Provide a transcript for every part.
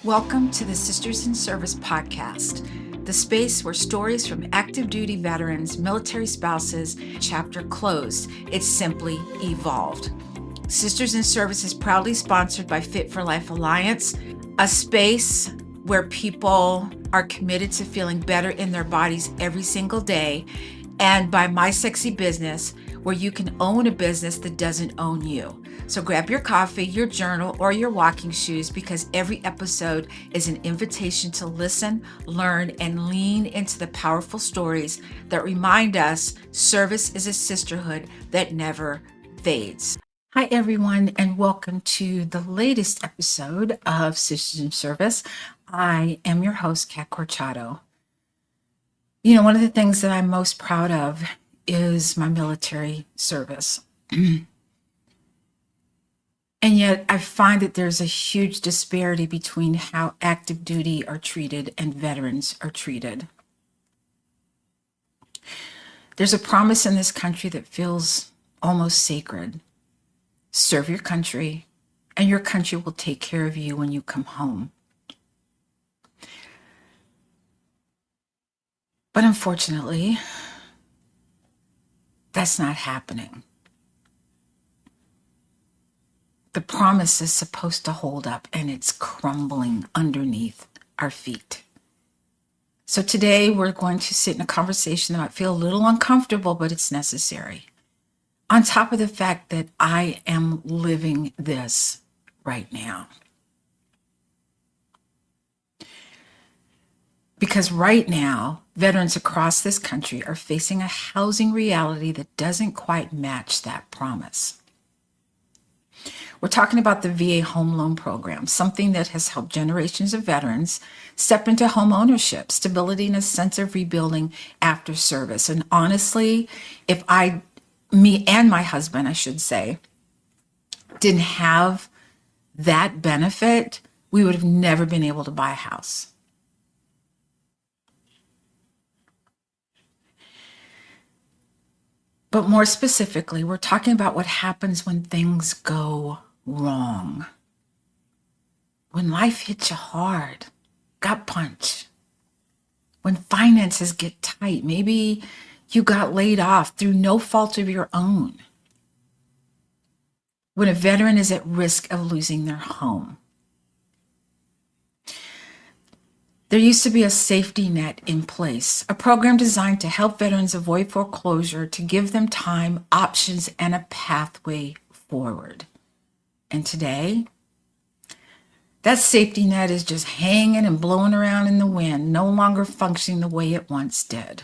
Welcome to the Sisters in Service podcast, the space where stories from active duty veterans, military spouses, chapter closed. It's simply evolved. Sisters in Service is proudly sponsored by Fit for Life Alliance, a space where people are committed to feeling better in their bodies every single day, and by My Sexy Business, where you can own a business that doesn't own you. So grab your coffee, your journal, or your walking shoes, because every episode is an invitation to listen, learn, and lean into the powerful stories that remind us service is a sisterhood that never fades. Hi, everyone, and welcome to the latest episode of Sisters in Service. I am your host, Kat Corchado. You know, one of the things that I'm most proud of is my military service. And yet I find that there's a huge disparity between how active duty are treated and veterans are treated. There's a promise in this country that feels almost sacred. Serve your country, and your country will take care of you when you come home. But unfortunately, that's not happening. The promise is supposed to hold up, and it's crumbling underneath our feet. So today we're going to sit in a conversation that might feel a little uncomfortable, but it's necessary. On top of the fact that I am living this right now. Because right now, veterans across this country are facing a housing reality that doesn't quite match that promise. We're talking about the VA home loan program, something that has helped generations of veterans step into home ownership, stability, and a sense of rebuilding after service. And honestly, if me and my husband, I should say, didn't have that benefit, we would have never been able to buy a house. But more specifically, we're talking about what happens when things go wrong. When life hits you hard, gut punch. When finances get tight, maybe you got laid off through no fault of your own. When a veteran is at risk of losing their home. There used to be a safety net in place, a program designed to help veterans avoid foreclosure, to give them time, options, and a pathway forward. And today, that safety net is just hanging and blowing around in the wind, no longer functioning the way it once did.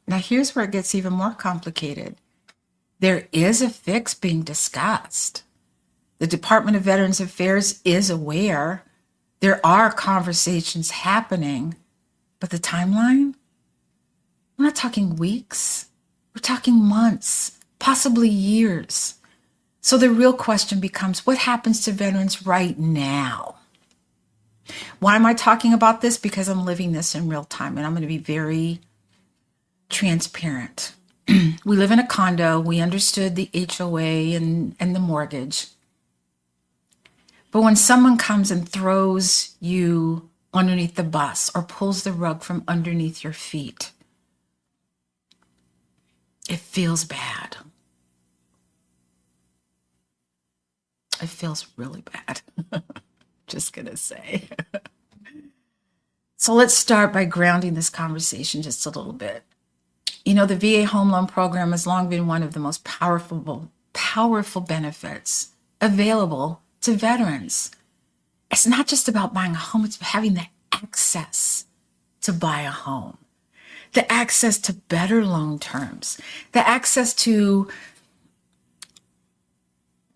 Now, here's where it gets even more complicated. There is a fix being discussed. The Department of Veterans Affairs is aware. There are conversations happening, but the timeline? We're not talking weeks. We're talking months, possibly years. So the real question becomes, what happens to veterans right now? Why am I talking about this? Because I'm living this in real time, and I'm going to be very transparent. We live in a condo. We understood the HOA and the mortgage. But when someone comes and throws you underneath the bus or pulls the rug from underneath your feet, it feels bad. It feels really bad. Just gonna say. So let's start by grounding this conversation just a little bit. You know, the VA home loan program has long been one of the most powerful benefits available to veterans. It's not just about buying a home, it's having the access to buy a home, the access to better loan terms, the access to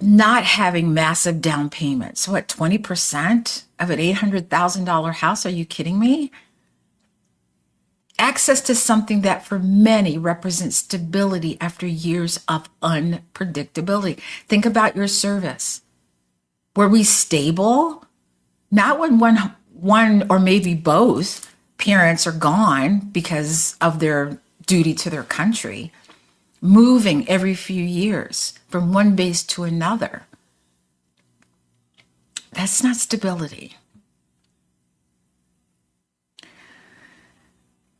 not having massive down payments. What, 20% of an $800,000 house? Are you kidding me? Access to something that for many represents stability after years of unpredictability. Think about your service. Were we stable? Not when one or maybe both parents are gone because of their duty to their country, moving every few years from one base to another. That's not stability.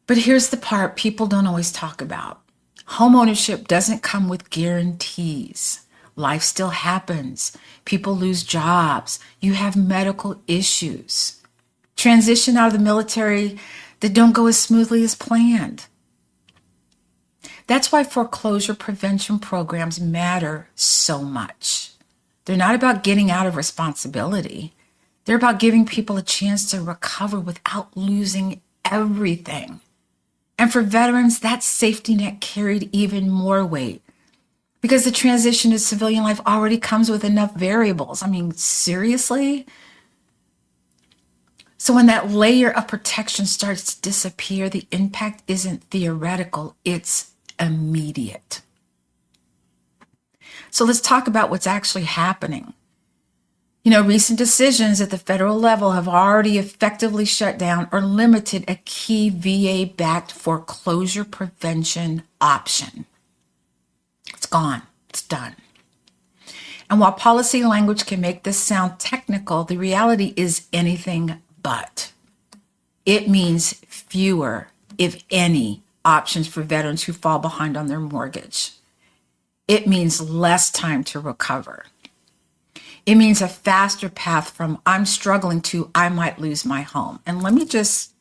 But here's the part people don't always talk about. Homeownership doesn't come with guarantees. Life still happens. People lose jobs. You have medical issues. Transition out of the military that don't go as smoothly as planned. That's why foreclosure prevention programs matter so much. They're not about getting out of responsibility. They're about giving people a chance to recover without losing everything. And for veterans, that safety net carried even more weight because the transition to civilian life already comes with enough variables. I mean, seriously? So when that layer of protection starts to disappear, the impact isn't theoretical, it's immediate. So let's talk about what's actually happening. Recent decisions at the federal level have already effectively shut down or limited a key VA-backed foreclosure prevention option. It's gone. It's done. And while policy language can make this sound technical, the reality is anything but. It means fewer, if any, options for veterans who fall behind on their mortgage. It means less time to recover. It means a faster path from I'm struggling to I might lose my home. And let me just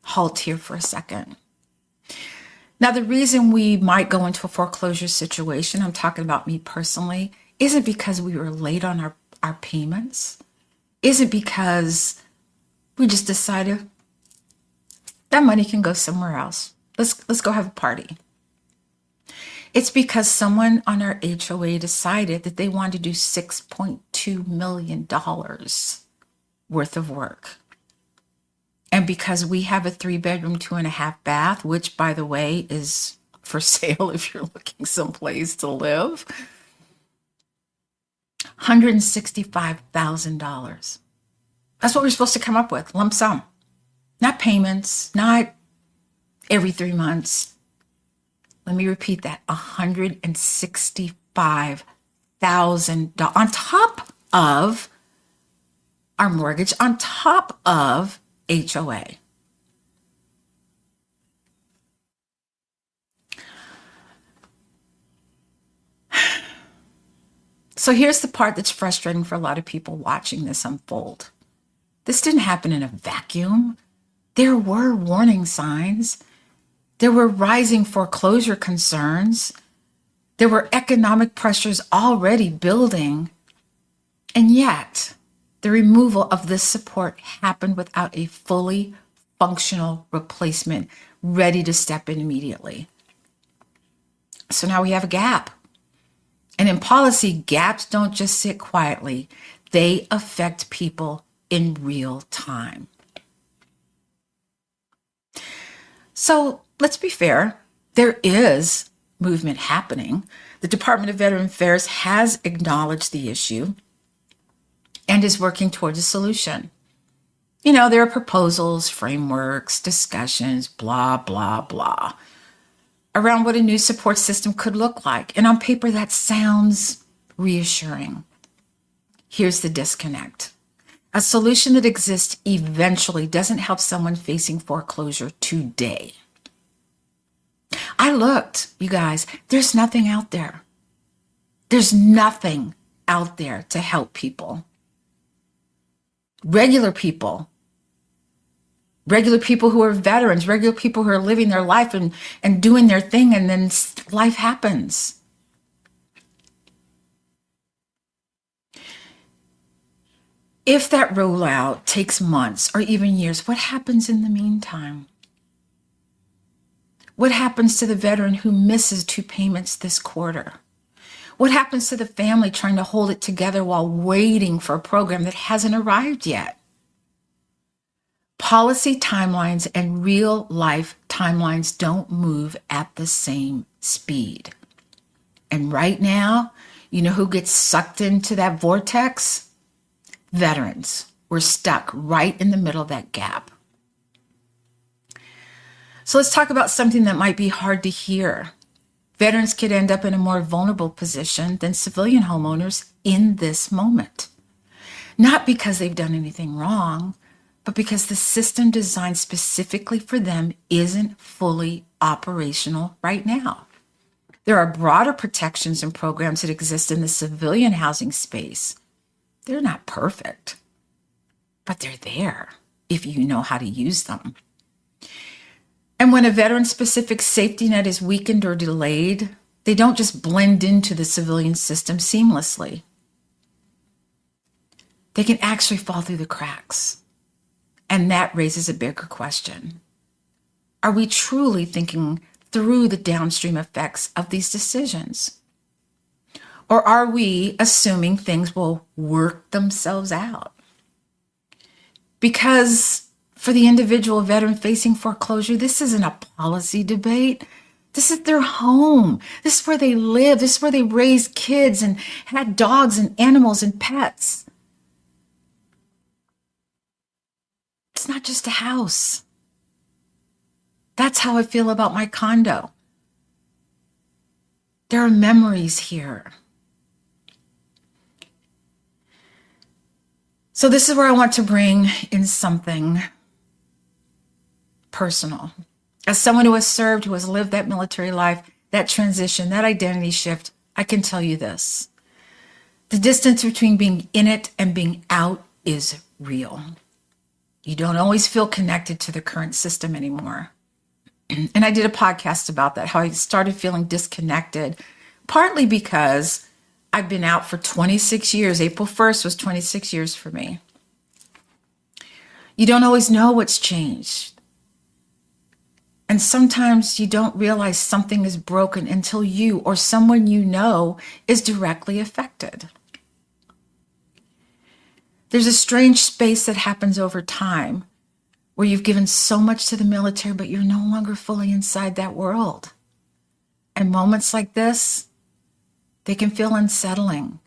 halt here for a second. Now, the reason we might go into a foreclosure situation, I'm talking about me personally, isn't because we were late on our payments. Isn't because we just decided that money can go somewhere else. Let's go have a party. It's because someone on our HOA decided that they wanted to do $6.2 million worth of work. And because we have a 3-bedroom, 2.5 bath, which, by the way, is for sale if you're looking someplace to live, $165,000. That's what we're supposed to come up with, lump sum. Not payments, not every 3 months. Let me repeat that, $165,000 on top of our mortgage, on top of HOA. So here's the part that's frustrating for a lot of people watching this unfold. This didn't happen in a vacuum. There were warning signs. There were rising foreclosure concerns. There were economic pressures already building. And yet, the removal of this support happened without a fully functional replacement ready to step in immediately. So now we have a gap. And in policy, gaps don't just sit quietly. They affect people in real time. So let's be fair. There is movement happening. The Department of Veteran Affairs has acknowledged the issue and is working towards a solution. There are proposals, frameworks, discussions, blah, blah, blah, around what a new support system could look like. And on paper, that sounds reassuring. Here's the disconnect. A solution that exists eventually doesn't help someone facing foreclosure today. I looked, you guys, there's nothing out there. There's nothing out there to help people. Regular people who are veterans, regular people who are living their life and doing their thing, and then life happens. If that rollout takes months or even years, what happens in the meantime? What happens to the veteran who misses 2 payments this quarter? What happens to the family trying to hold it together while waiting for a program that hasn't arrived yet? Policy timelines and real life timelines don't move at the same speed. And right now, you know who gets sucked into that vortex? Veterans. We're stuck right in the middle of that gap. So let's talk about something that might be hard to hear. Veterans could end up in a more vulnerable position than civilian homeowners in this moment. Not because they've done anything wrong, but because the system designed specifically for them isn't fully operational right now. There are broader protections and programs that exist in the civilian housing space. They're not perfect, but they're there if you know how to use them. And when a veteran-specific safety net is weakened or delayed, they don't just blend into the civilian system seamlessly. They can actually fall through the cracks. And that raises a bigger question. Are we truly thinking through the downstream effects of these decisions? Or are we assuming things will work themselves out? Because for the individual veteran facing foreclosure, this isn't a policy debate. This is their home. This is where they live. This is where they raised kids and had dogs and animals and pets. It's not just a house. That's how I feel about my condo. There are memories here. So this is where I want to bring in something personal. As someone who has served, who has lived that military life, that transition, that identity shift, I can tell you this. The distance between being in it and being out is real. You don't always feel connected to the current system anymore. And I did a podcast about that, how I started feeling disconnected, partly because I've been out for 26 years. April 1st was 26 years for me. You don't always know what's changed. And sometimes you don't realize something is broken until you or someone you know is directly affected. There's a strange space that happens over time where you've given so much to the military, but you're no longer fully inside that world. And moments like this, they can feel unsettling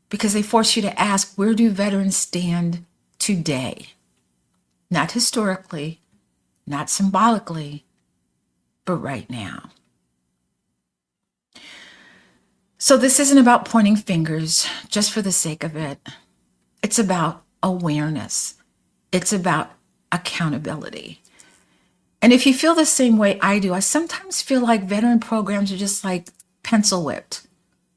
because they force you to ask, where do veterans stand today? Not historically, not symbolically, but right now. So this isn't about pointing fingers just for the sake of it. It's about awareness. It's about accountability. And if you feel the same way I do, I sometimes feel like veteran programs are just like pencil whipped.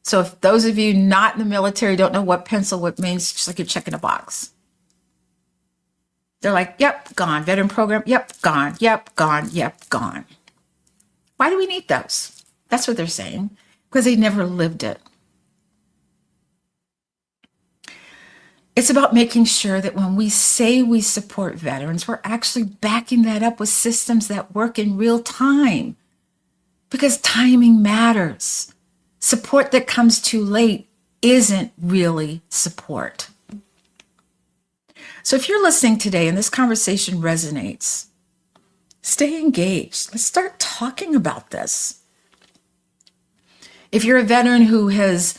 So if those of you not in the military don't know what pencil whip means, it's just like you're checking a box. They're like, yep, gone. Veteran program, yep, gone. Yep, gone. Yep, gone. Why do we need those? That's what they're saying, because they never lived it. It's about making sure that when we say we support veterans, we're actually backing that up with systems that work in real time, because timing matters. Support that comes too late isn't really support. So if you're listening today and this conversation resonates, stay engaged. Let's start talking about this. If you're a veteran who has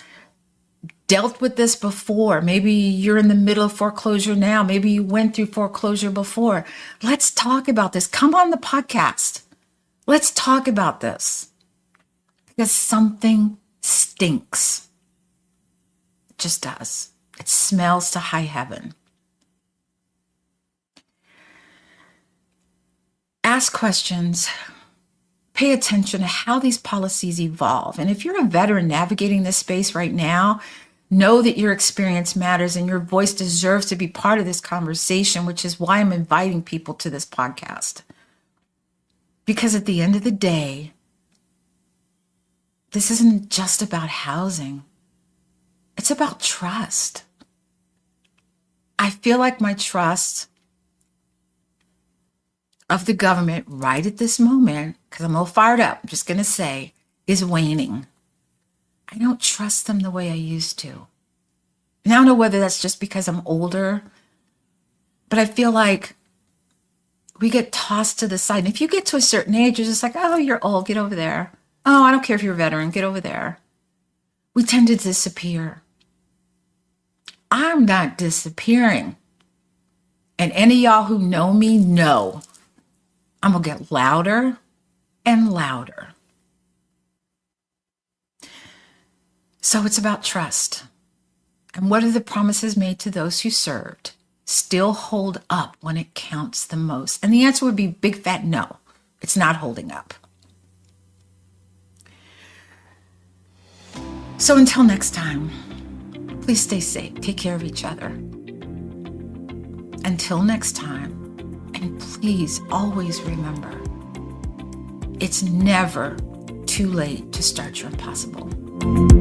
dealt with this before, maybe you're in the middle of foreclosure now, maybe you went through foreclosure before, let's talk about this. Come on the podcast. Let's talk about this, because something stinks. It just does. It smells to high heaven. Ask questions. Pay attention to how these policies evolve. And if you're a veteran navigating this space right now, know that your experience matters and your voice deserves to be part of this conversation, which is why I'm inviting people to this podcast. Because at the end of the day, this isn't just about housing. It's about trust. I feel like my trust of the government right at this moment, because I'm a little fired up, I'm just going to say, is waning. I don't trust them the way I used to. And I don't know whether that's just because I'm older, but I feel like we get tossed to the side. And if you get to a certain age, you're just like, oh, you're old, get over there. Oh, I don't care if you're a veteran, get over there. We tend to disappear. I'm not disappearing. And any of y'all who know me know I'm going to get louder and louder. So it's about trust. And what are the promises made to those who served still hold up when it counts the most? And the answer would be big fat no. It's not holding up. So until next time, please stay safe. Take care of each other. Until next time, and please always remember, it's never too late to start your impossible.